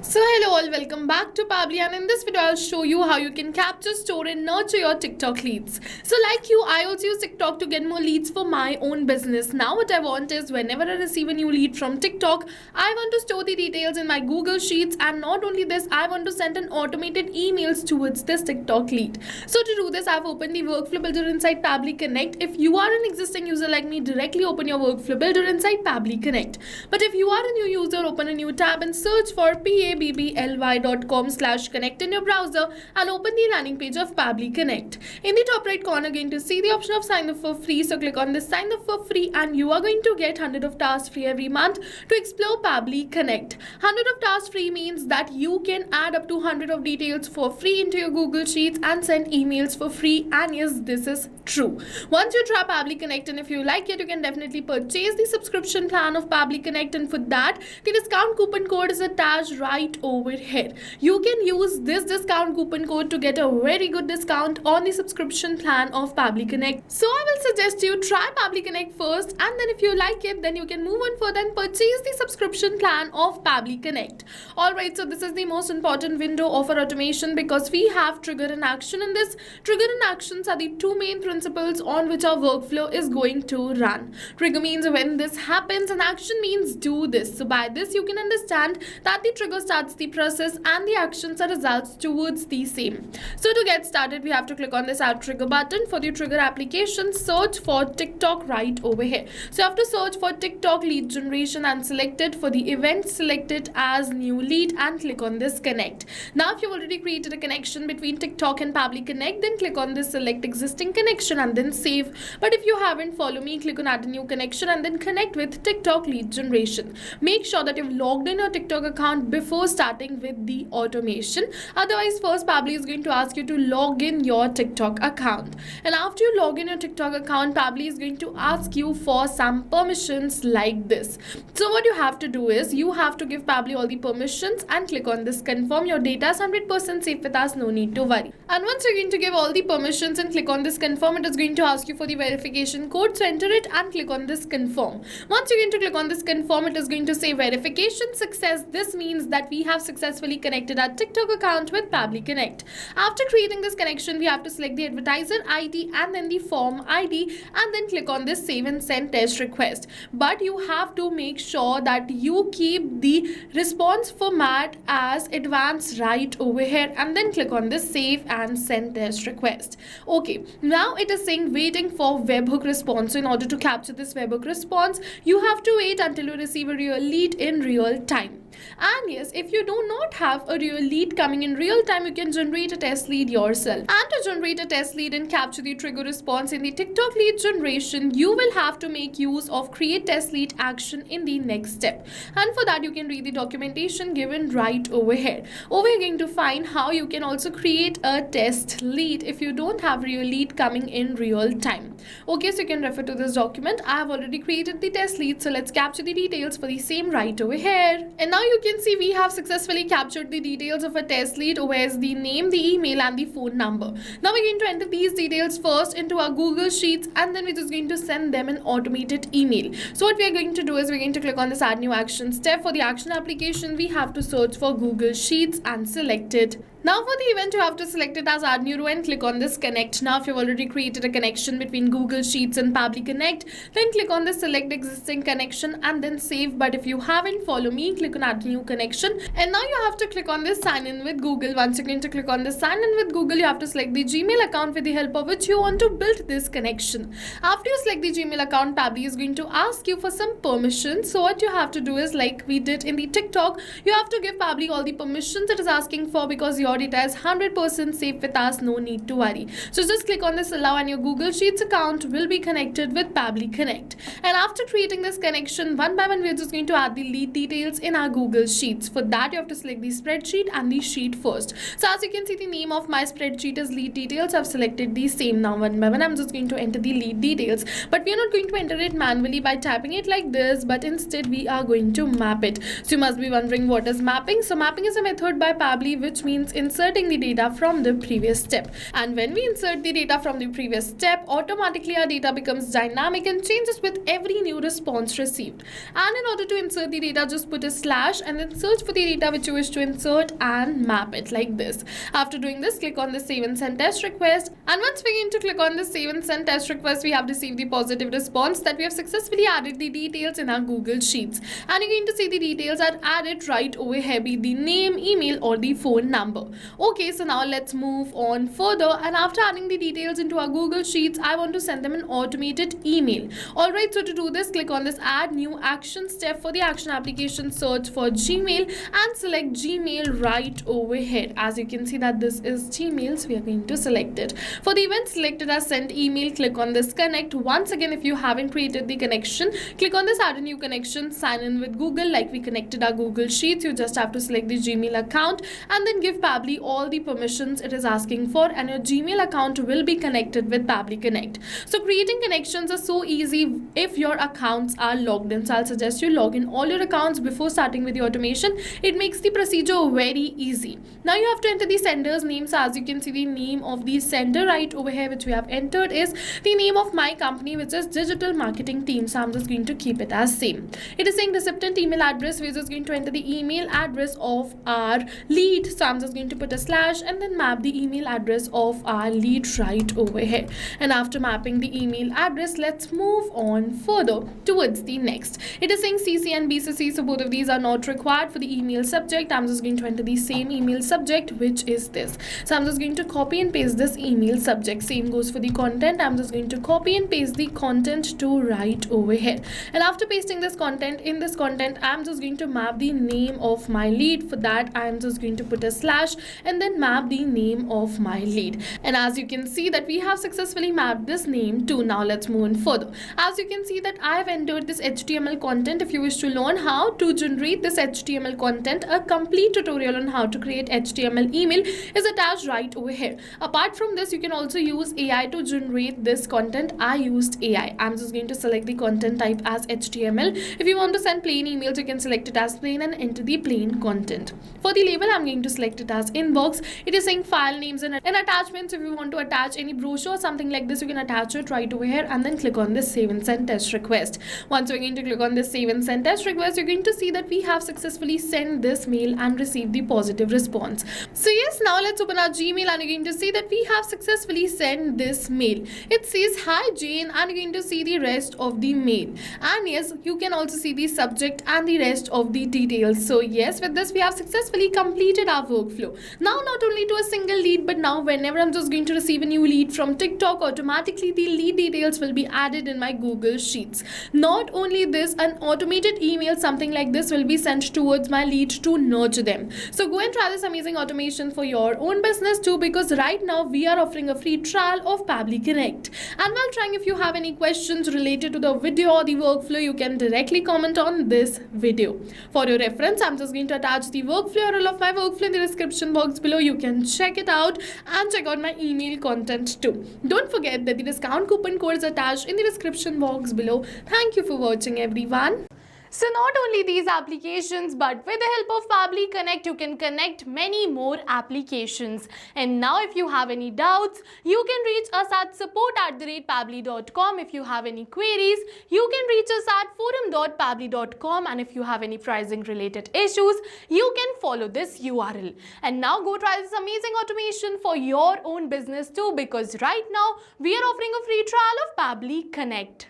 So hello all, welcome back to Pabbly, and in this video I'll show you how you can capture, store and nurture your TikTok leads. So like you, I also use TikTok to get more leads for my own business. Now what I want is whenever I receive a new lead from TikTok, I want to store the details in my Google Sheets, and not only this, I want to send an automated emails towards this TikTok lead. So to do this, I've opened the workflow builder inside Pabbly Connect. If you are an existing user like me, directly open your workflow builder inside Pabbly Connect. But if you are a new user, open a new tab and search for pabbly.com/connect in your browser and open the landing page of Pabbly Connect. In the top right corner, you're going to see the option of sign up for free. So click on this sign up for free and you are going to get 100 of tasks free every month to explore Pabbly Connect. 100 of tasks free means that you can add up to 100 of details for free into your Google Sheets and send emails for free. And yes, this is true. Once you try Pabbly Connect and if you like it, you can definitely purchase the subscription plan of Pabbly Connect, and for that the discount coupon code is attached right over here. You can use this discount coupon code to get a very good discount on the subscription plan of Pabbly Connect. So I will suggest you try Pabbly Connect first, and then if you like it, then you can move on further and purchase the subscription plan of Pabbly Connect. Alright, so this is the most important window of our automation because we have trigger and action in this. Trigger and actions are the two main principles on which our workflow is going to run. Trigger means when this happens and action means do this. So by this you can understand that the trigger starts the process and the actions are results towards the same. So to get started, we have to click on this add trigger button. For the trigger application, search for TikTok right over here. So you have to search for TikTok lead generation and select it. For the event, select it as new lead and click on this connect. Now if you've already created a connection between TikTok and Pabbly Connect, then click on this select existing connection and then save. But if you haven't, follow me, click on add a new connection and then connect with TikTok lead generation. Make sure that you've logged in your TikTok account before starting with the automation. Otherwise, first Pabbly is going to ask you to log in your TikTok account. And after you log in your TikTok account, Pabbly is going to ask you for some permissions like this. So what you have to do is you have to give Pabbly all the permissions and click on this confirm. Your data is 100% safe with us, no need to worry. And once you're going to give all the permissions and click on this confirm, it is going to ask you for the verification code. So enter it and click on this confirm. Once you're going to click on this confirm, it is going to say verification success. This means that we have successfully connected our TikTok account with Pabbly Connect. After creating this connection, we have to select the advertiser ID and then the form ID and then click on this save and send test request. But you have to make sure that you keep the response format as advanced right over here and then click on this save and send test request. Okay, now it is saying waiting for webhook response. So in order to capture this webhook response, you have to wait until you receive a real lead in real time. And yes, if you do not have a real lead coming in real time, you can generate a test lead yourself. And to generate a test lead and capture the trigger response in the TikTok lead generation, you will have to make use of create test lead action in the next step. And for that, you can read the documentation given right over here. Over here, you're going to find how you can also create a test lead if you don't have real lead coming in real time. Okay, so you can refer to this document. I have already created the test lead, so let's capture the details for the same right over here. And now you can see we have successfully captured the details of a test lead, whereas the name, the email and the phone number. Now we're going to enter these details first into our Google Sheets and then we're just going to send them an automated email. So what we are going to do is we're going to click on this add new action step. For the action application, we have to search for Google Sheets and select it. Now for the event, you have to select it as add new row and click on this connect. Now if you've already created a connection between Google Sheets and Pabbly Connect, then click on the select existing connection and then save. But if you haven't, follow me, click on add new connection. And now you have to click on this sign in with Google. Once you're going to click on this sign in with Google, you have to select the Gmail account with the help of which you want to build this connection. After you select the Gmail account, Pabbly is going to ask you for some permissions. So what you have to do is like we did in the TikTok, you have to give Pabbly all the permissions it is asking for because your data is 100% safe with us, no need to worry. So just click on this allow and your Google Sheets account will be connected with Pabbly Connect. And after creating this connection, one by one we are just going to add the lead details in our Google Sheets. For that you have to select the spreadsheet and the sheet first. So as you can see, the name of my spreadsheet is lead details. I've selected the same. Now one by one I'm just going to enter the lead details, but we are not going to enter it manually by typing it like this, but instead we are going to map it. So you must be wondering what is mapping. So mapping is a method by Pabbly which means inserting the data from the previous step. And when we insert the data from the previous step, automatically our data becomes dynamic and changes with every new response received. And in order to insert the data, just put a slash and then search for the data which you wish to insert and map it like this. After doing this, click on the save and send test request. And once we going to click on the save and send test request, we have received the positive response that we have successfully added the details in our Google Sheets. And you're going to see the details are added right over here, be the name, email or the phone number. Okay, so now let's move on further. And after adding the details into our Google Sheets, I want to send them an automated email. Alright, so to do this, click on this add new action step. For the action application, search for Gmail and select Gmail right over here. As you can see that this is Gmail, so we are going to select it. For the event selected as send email, click on this connect. Once again, if you haven't created the connection, click on this add a new connection, sign in with Google like we connected our Google Sheets. You just have to select the Gmail account and then give Pabbly all the permissions it is asking for, and your Gmail account will be connected with Pabbly Connect. So creating connections are so easy if your accounts are logged in. So I'll suggest you log in all your accounts before starting with the automation. It makes the procedure very easy. Now you have to enter the sender's name. So as you can see, the name of the sender right over here which we have entered is the name of my company, which is Digital Marketing Team. So I'm just going to keep it as same. It is saying recipient email address. We're just going to enter the email address of our lead. So I'm just going to put a slash and then map the email address of our lead right over here. And after mapping the email address, let's move on further towards the next. It is saying CC and BCC, so both of these are not required. For the email subject, I'm just going to enter the same email subject, which is this. So I'm just going to copy and paste this email subject. Same goes for the content. I'm just going to copy and paste the content to right over here. And after pasting this content, in this content, I'm just going to map the name of my lead. For that, I'm just going to put a slash and then map the name of my lead. And as you can see that we have successfully mapped this name too. Now let's move on further. As you can see that I have entered this HTML content. If you wish to learn how to generate this HTML content, a complete tutorial on how to create HTML email is attached right over here. Apart from this, you can also use AI to generate this content. I used AI. I'm just going to select the content type as HTML. If you want to send plain emails, you can select it as plain and enter the plain content. For the label, I'm going to select it as inbox. It is saying file names and attachments. If you want to attach any brochure or something like this, you can attach it right over here and then click on this save and send test request. Once you're going to click on this save and send test request, you're going to see that we have successfully sent this mail and received the positive response. So yes, now let's open our Gmail and you're going to see that we have successfully sent this mail. It says hi Jane, and you're going to see the rest of the mail. And yes, you can also see the subject and the rest of the details. So yes, with this we have successfully completed our workflow. Now not only to a single lead, but now whenever I'm just going to receive a new lead from TikTok, automatically the lead details will be added in my Google Sheets. Not only this, an automated email, something like this, will be sent towards my lead to nurture them. So go and try this amazing automation for your own business too, because right now we are offering a free trial of Pabbly Connect. And while trying, if you have any questions related to the video or the workflow, you can directly comment on this video. For your reference, I'm just going to attach the workflow URL of my workflow in the description box below. You can check it out and check out my email content too. Don't forget that the discount coupon code is attached in the description box below. Thank you for watching, everyone. So not only these applications, but with the help of Pabbly Connect, you can connect many more applications. And now if you have any doubts, you can reach us at support@pabbly.com. If you have any queries, you can reach us at forum.pabbly.com. And if you have any pricing related issues, you can follow this URL. And now go try this amazing automation for your own business too, because right now we are offering a free trial of Pabbly Connect.